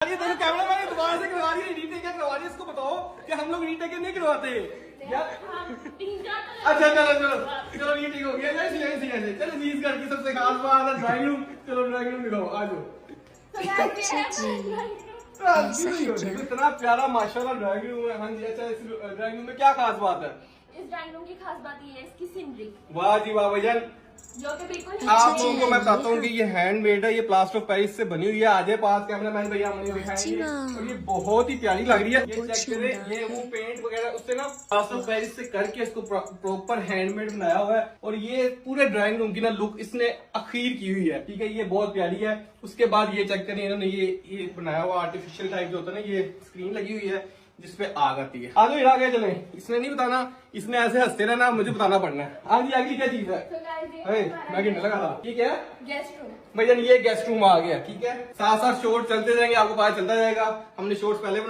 ये देखो कैमरा मैंने दोबारा से करवा दिया, रीटेक क्या करवा दिया, इसको बताओ कि हम लोग रीटेक नहीं करवाते यार। अच्छा चलो चलो चलो रीटेक हो गया, ऐसे ऐसे ऐसे चलो जी। इस घर की सबसे खास बात है ड्राइंग रूम। चलो ड्राइंग रूम दिखाओ, आ जाओ। इतना प्यारा माशाल्लाह ड्राइंग रूम है। हाँ जी, अच्छा इस ड्राइंग रूम में क्या खास बात है? इस ड्राइंग रूम की खास बात ये है इसकी सीनरी, वाह जी वाह भैया। जो कि बिल्कुल आप लोगों को मैं बताता हूँ कि ये हैंडमेड है, ये प्लास्टर ऑफ पेरिस से बनी हुई है। आधे पास कैमरामैन भैया मुझे दिखाएंगे और ये बहुत ही प्यारी लग रही है। ये चेक करें, ये वो पेंट वगैरह उससे ना प्लास्टर ऑफ पेरिस से करके इसको प्रॉपर हैंडमेड बनाया हुआ है। और ये पूरे ड्राइंग रूम की ना लुक इसने अखीर की हुई है, ठीक है, ये बहुत प्यारी है। उसके बाद ये चेक करें, इन्होंने ये बनाया हुआ आर्टिफिशियल टाइप जो होता है ना, ये स्क्रीन लगी हुई है जिसपे आग आती है। आगे इड़ा गए चले, इसने नहीं बताना, इसने ऐसे हंसते रहना, मुझे बताना पड़ना है। हाँ जी, अगली क्या चीज है? मैं गिनने लगा था, ठीक है गेस्ट रूम। भैया ये गेस्ट रूम आ गया, ठीक है। साथ साथ शॉर्ट चलते जाएंगे, आपको पता चलता जाएगा। हमने शॉर्ट्स पहले